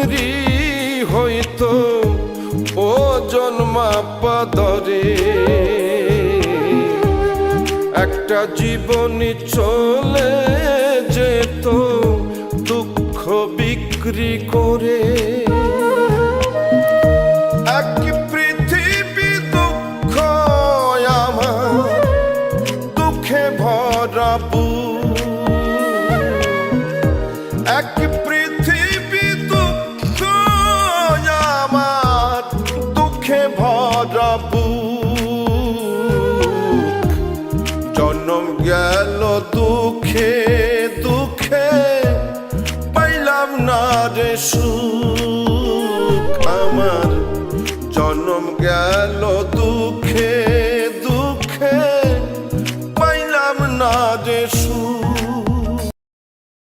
চাকরি হইতো ও জন্মাপাদরে, একটা জীবনী চলে যেত দুঃখ বিক্রি করে। এক পৃথিবী দুঃখ আমার, দুঃখে ভরা বুক। এক পৃথিবী দুঃখ আমার, দুঃখে ভরা বুক। জন্ম গেল দুঃখে দুঃখে, পাইলাম না রে সুখ।